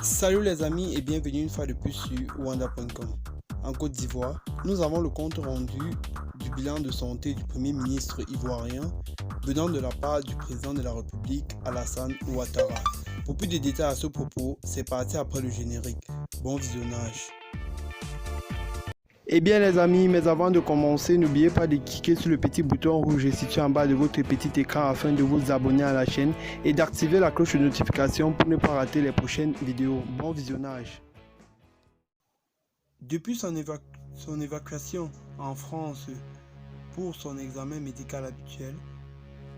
Salut les amis et bienvenue une fois de plus sur Wanda.com. En Côte d'Ivoire, nous avons le compte rendu du bilan de santé du Premier ministre ivoirien venant de la part du président de la République Alassane Ouattara. Pour plus de détails à ce propos, c'est parti après le générique. Bon visionnage. Eh bien les amis, mais avant de commencer, n'oubliez pas de cliquer sur le petit bouton rouge situé en bas de votre petit écran afin de vous abonner à la chaîne et d'activer la cloche de notification pour ne pas rater les prochaines vidéos. Bon visionnage. Depuis son évacuation en France pour son examen médical habituel,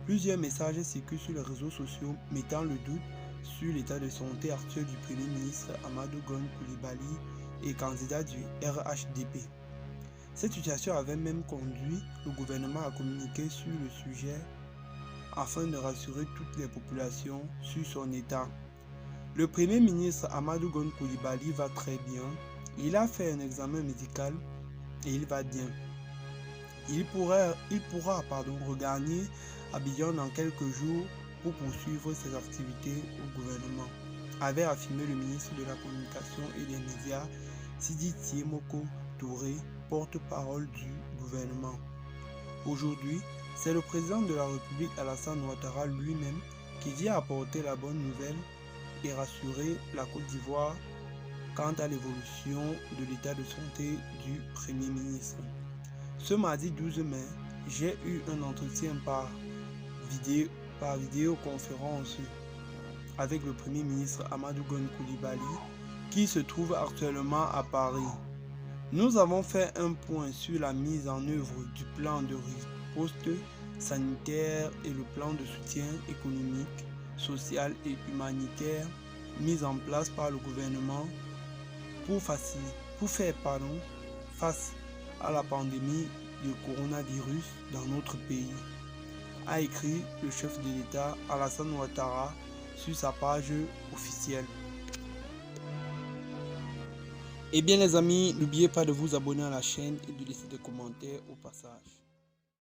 plusieurs messages circulent sur les réseaux sociaux mettant le doute sur l'état de santé actuel du Premier ministre Amadou Gon Coulibaly et candidat du RHDP. Cette situation avait même conduit le gouvernement à communiquer sur le sujet afin de rassurer toutes les populations sur son état. Le Premier ministre Amadou Gon Coulibaly va très bien. Il a fait un examen médical et il va bien. Il pourra regagner Abidjan dans quelques jours pour poursuivre ses activités au gouvernement, avait affirmé le ministre de la Communication et des Médias, Sidi Tiemoko Touré, porte-parole du gouvernement. Aujourd'hui, c'est le président de la République Alassane Ouattara lui-même qui vient apporter la bonne nouvelle et rassurer la Côte d'Ivoire quant à l'évolution de l'état de santé du Premier ministre. Ce mardi 12 mai, j'ai eu un entretien par vidéoconférence avec le Premier ministre Amadou Gon Coulibaly qui se trouve actuellement à Paris. Nous avons fait un point sur la mise en œuvre du plan de riposte sanitaire et le plan de soutien économique, social et humanitaire mis en place par le gouvernement pour faire face à la pandémie du coronavirus dans notre pays, a écrit le chef de l'État Alassane Ouattara sur sa page officielle. Eh bien les amis, n'oubliez pas de vous abonner à la chaîne et de laisser des commentaires au passage.